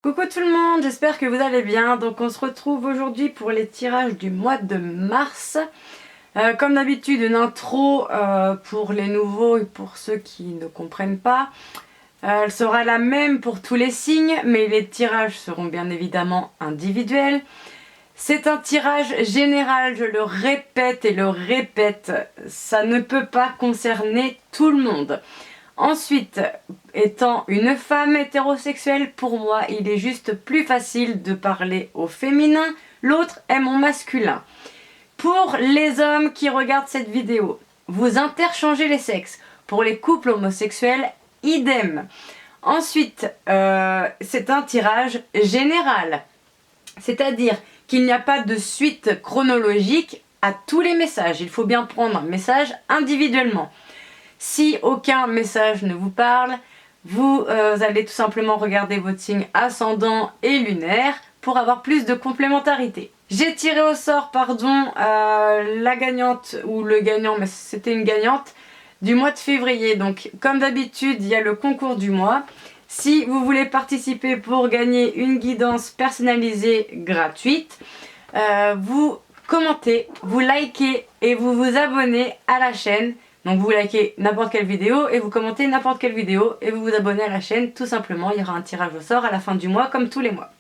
Coucou tout le monde, j'espère que vous allez bien. Donc on se retrouve aujourd'hui pour les tirages du mois de mars. Comme d'habitude, une intro pour les nouveaux et pour ceux qui ne comprennent pas. Elle sera la même pour tous les signes, mais les tirages seront bien évidemment individuels. C'est un tirage général, je le répète et le répète, ça ne peut pas concerner tout le monde. Ensuite, étant une femme hétérosexuelle, pour moi, il est juste plus facile de parler au féminin. L'autre est mon masculin. Pour les hommes qui regardent cette vidéo, vous interchangez les sexes. Pour les couples homosexuels, idem. Ensuite, c'est un tirage général. C'est-à-dire qu'il n'y a pas de suite chronologique à tous les messages. Il faut bien prendre un message individuellement. Si aucun message ne vous parle, vous allez tout simplement regarder votre signe ascendant et lunaire pour avoir plus de complémentarité. J'ai tiré au sort, la gagnante ou le gagnant, mais c'était une gagnante, du mois de février. Donc comme d'habitude, il y a le concours du mois. Si vous voulez participer pour gagner une guidance personnalisée gratuite, vous commentez, vous likez et vous vous abonnez à la chaîne. Donc vous likez n'importe quelle vidéo et vous commentez n'importe quelle vidéo et vous vous abonnez à la chaîne tout simplement. Il y aura un tirage au sort à la fin du mois comme tous les mois.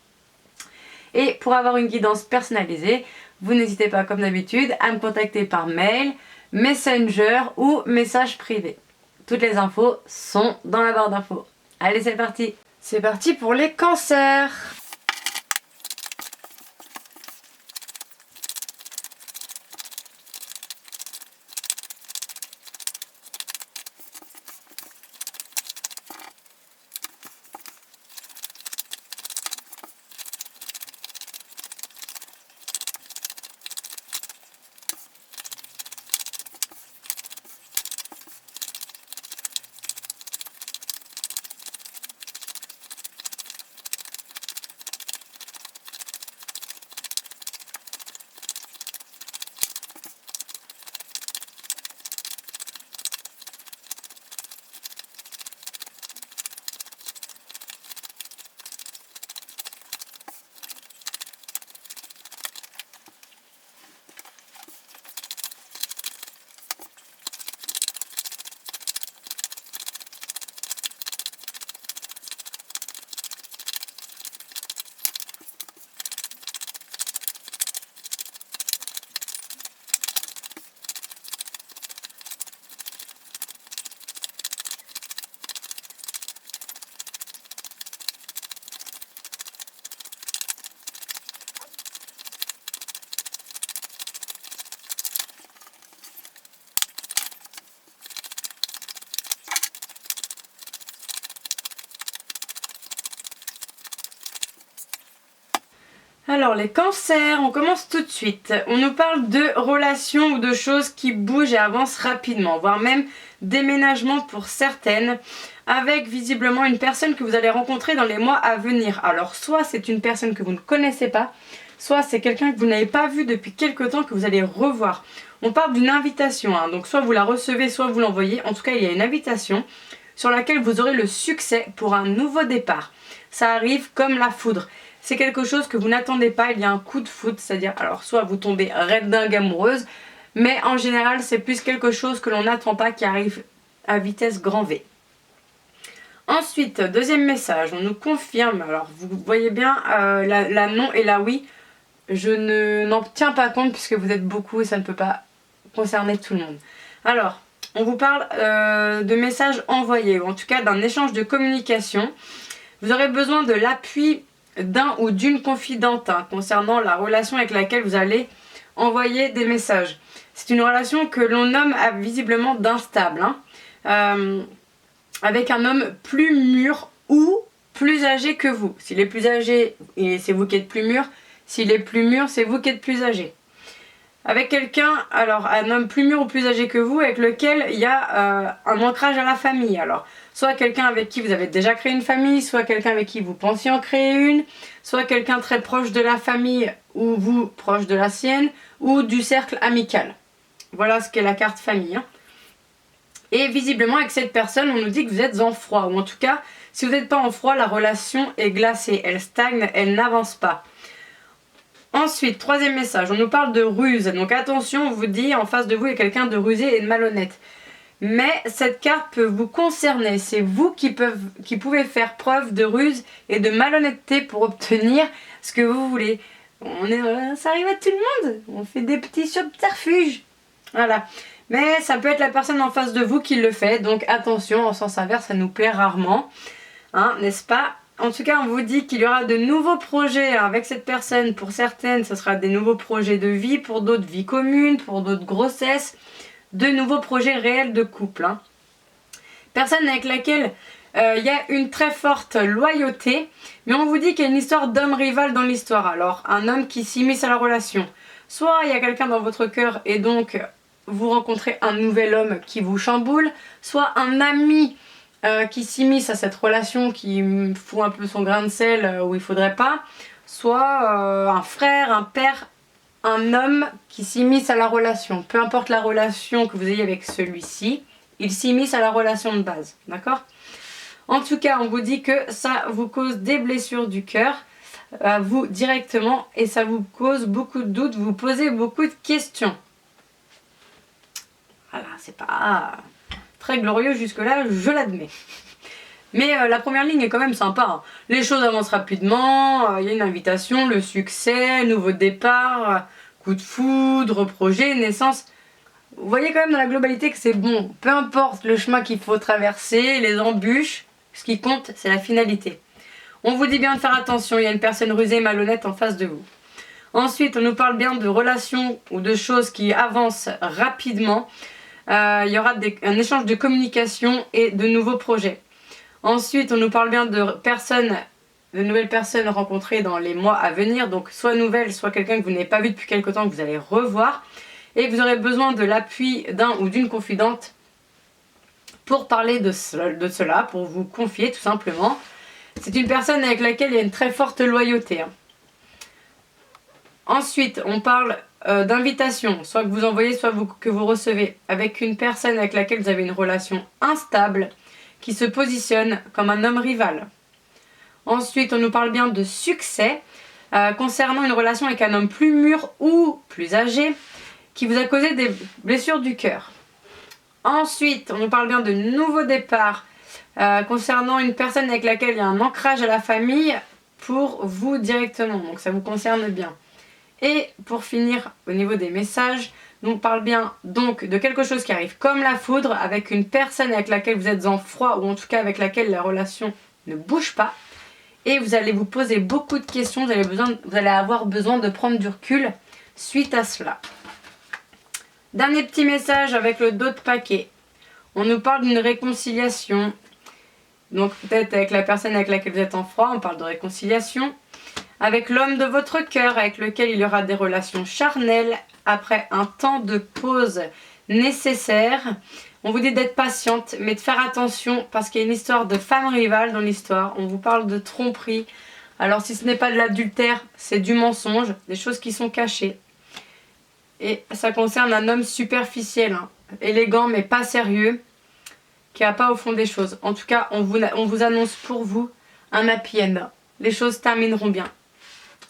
Et pour avoir une guidance personnalisée, vous n'hésitez pas comme d'habitude à me contacter par mail, Messenger ou message privé. Toutes les infos sont dans la barre d'infos. Allez, c'est parti! C'est parti pour les cancers! Alors les cancers, on commence tout de suite. On nous parle de relations ou de choses qui bougent et avancent rapidement, voire même déménagement pour certaines, avec visiblement une personne que vous allez rencontrer dans les mois à venir. Alors soit c'est une personne que vous ne connaissez pas, soit c'est quelqu'un que vous n'avez pas vu depuis quelque temps que vous allez revoir. On parle d'une invitation, donc soit vous la recevez, soit vous l'envoyez. En tout cas, il y a une invitation sur laquelle vous aurez le succès pour un nouveau départ. Ça arrive comme la foudre. C'est quelque chose que vous n'attendez pas, il y a un coup de foudre, c'est-à-dire, alors soit vous tombez red dingue amoureuse, mais en général c'est plus quelque chose que l'on n'attend pas qui arrive à vitesse grand V. Ensuite, deuxième message, on nous confirme, alors vous voyez bien la non et la oui, je n'en tiens pas compte puisque vous êtes beaucoup et ça ne peut pas concerner tout le monde. Alors, on vous parle de messages envoyés, ou en tout cas d'un échange de communication. Vous aurez besoin de l'appui d'un ou d'une confidente concernant la relation avec laquelle vous allez envoyer des messages. C'est une relation que l'on nomme visiblement d'instable, avec un homme plus mûr ou plus âgé que vous. S'il est plus âgé, c'est vous qui êtes plus mûr. S'il est plus mûr, c'est vous qui êtes plus âgé. Avec quelqu'un, alors un homme plus mûr ou plus âgé que vous, avec lequel il y a un ancrage à la famille. Alors, soit quelqu'un avec qui vous avez déjà créé une famille, soit quelqu'un avec qui vous pensiez en créer une, soit quelqu'un très proche de la famille ou vous proche de la sienne, ou du cercle amical. Voilà ce qu'est la carte famille. Et visiblement avec cette personne, on nous dit que vous êtes en froid, ou en tout cas, Si vous n'êtes pas en froid, la relation est glacée, elle stagne, elle n'avance pas. Ensuite, troisième message, on nous parle de ruse. Donc attention, on vous dit en face de vous il y a quelqu'un de rusé et de malhonnête. Mais cette carte peut vous concerner. C'est vous qui pouvez faire preuve de ruse et de malhonnêteté pour obtenir ce que vous voulez. Ça arrive à tout le monde. On fait des petits subterfuges. Voilà. Mais ça peut être la personne en face de vous qui le fait. Donc attention, en sens inverse, ça nous plaît rarement. Hein, n'est-ce pas? En tout cas, on vous dit qu'il y aura de nouveaux projets avec cette personne. Pour certaines, ce sera des nouveaux projets de vie. Pour d'autres, vie commune. Pour d'autres, grossesse. De nouveaux projets réels de couple. Hein. Personne avec laquelle il y a une très forte loyauté, mais on vous dit qu'il y a une histoire d'homme rival dans l'histoire. Alors, un homme qui s'immisce à la relation. Soit il y a quelqu'un dans votre cœur et donc vous rencontrez un nouvel homme qui vous chamboule, soit un ami qui s'immisce à cette relation, qui fout un peu son grain de sel où il faudrait pas, soit un frère, un père, un homme qui s'immisce à la relation. Peu importe la relation que vous ayez avec celui-ci, il s'immisce à la relation de base, d'accord? En tout cas, on vous dit que ça vous cause des blessures du cœur, à vous directement, et ça vous cause beaucoup de doutes, vous posez beaucoup de questions. Voilà, c'est pas très glorieux jusque-là, je l'admets. Mais la première ligne est quand même sympa. Hein. Les choses avancent rapidement, il y a une invitation, le succès, nouveau départ, coup de foudre, projet, naissance. Vous voyez quand même dans la globalité que c'est bon. Peu importe le chemin qu'il faut traverser, les embûches, ce qui compte, c'est la finalité. On vous dit bien de faire attention, il y a une personne rusée et malhonnête en face de vous. Ensuite, on nous parle bien de relations ou de choses qui avancent rapidement. Il y aura un échange de communication et de nouveaux projets. Ensuite, on nous parle bien de nouvelles personnes rencontrées dans les mois à venir. Donc, soit nouvelles, soit quelqu'un que vous n'avez pas vu depuis quelque temps, que vous allez revoir. Et vous aurez besoin de l'appui d'un ou d'une confidente pour parler de cela, pour vous confier tout simplement. C'est une personne avec laquelle il y a une très forte loyauté. Hein. Ensuite, on parle d'invitation, soit que vous envoyez, soit que vous recevez, avec une personne avec laquelle vous avez une relation instable, qui se positionne comme un homme rival. Ensuite, on nous parle bien de succès, concernant une relation avec un homme plus mûr ou plus âgé, qui vous a causé des blessures du cœur. Ensuite, on nous parle bien de nouveaux départs, concernant une personne avec laquelle il y a un ancrage à la famille pour vous directement, donc ça vous concerne bien. Et pour finir, au niveau des messages, on parle bien donc de quelque chose qui arrive comme la foudre, avec une personne avec laquelle vous êtes en froid, ou en tout cas avec laquelle la relation ne bouge pas. Et vous allez vous poser beaucoup de questions, vous allez avoir besoin de prendre du recul suite à cela. Dernier petit message avec le dos de paquet. On nous parle d'une réconciliation. Donc peut-être avec la personne avec laquelle vous êtes en froid, on parle de réconciliation. Avec l'homme de votre cœur, avec lequel il y aura des relations charnelles après un temps de pause nécessaire. On vous dit d'être patiente, mais de faire attention parce qu'il y a une histoire de femme rivale dans l'histoire. On vous parle de tromperie. Alors si ce n'est pas de l'adultère, c'est du mensonge, des choses qui sont cachées. Et ça concerne un homme superficiel, hein, élégant mais pas sérieux, qui n'a pas au fond des choses. En tout cas, on vous annonce pour vous un happy end. Les choses termineront bien.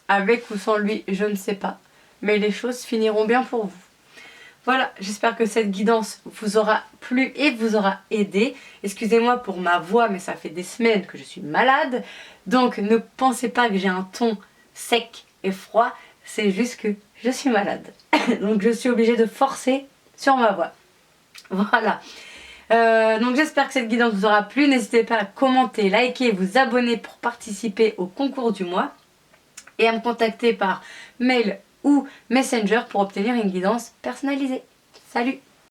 Avec ou sans lui, je ne sais pas. Mais les choses finiront bien pour vous. Voilà, j'espère que cette guidance vous aura plu et vous aura aidé. Excusez-moi pour ma voix, mais ça fait des semaines que je suis malade. Donc ne pensez pas que j'ai un ton sec et froid. C'est juste que je suis malade. Donc je suis obligée de forcer sur ma voix. Voilà. Donc j'espère que cette guidance vous aura plu. N'hésitez pas à commenter, liker, vous abonner pour participer au concours du mois. Et à me contacter par mail ou Messenger pour obtenir une guidance personnalisée. Salut!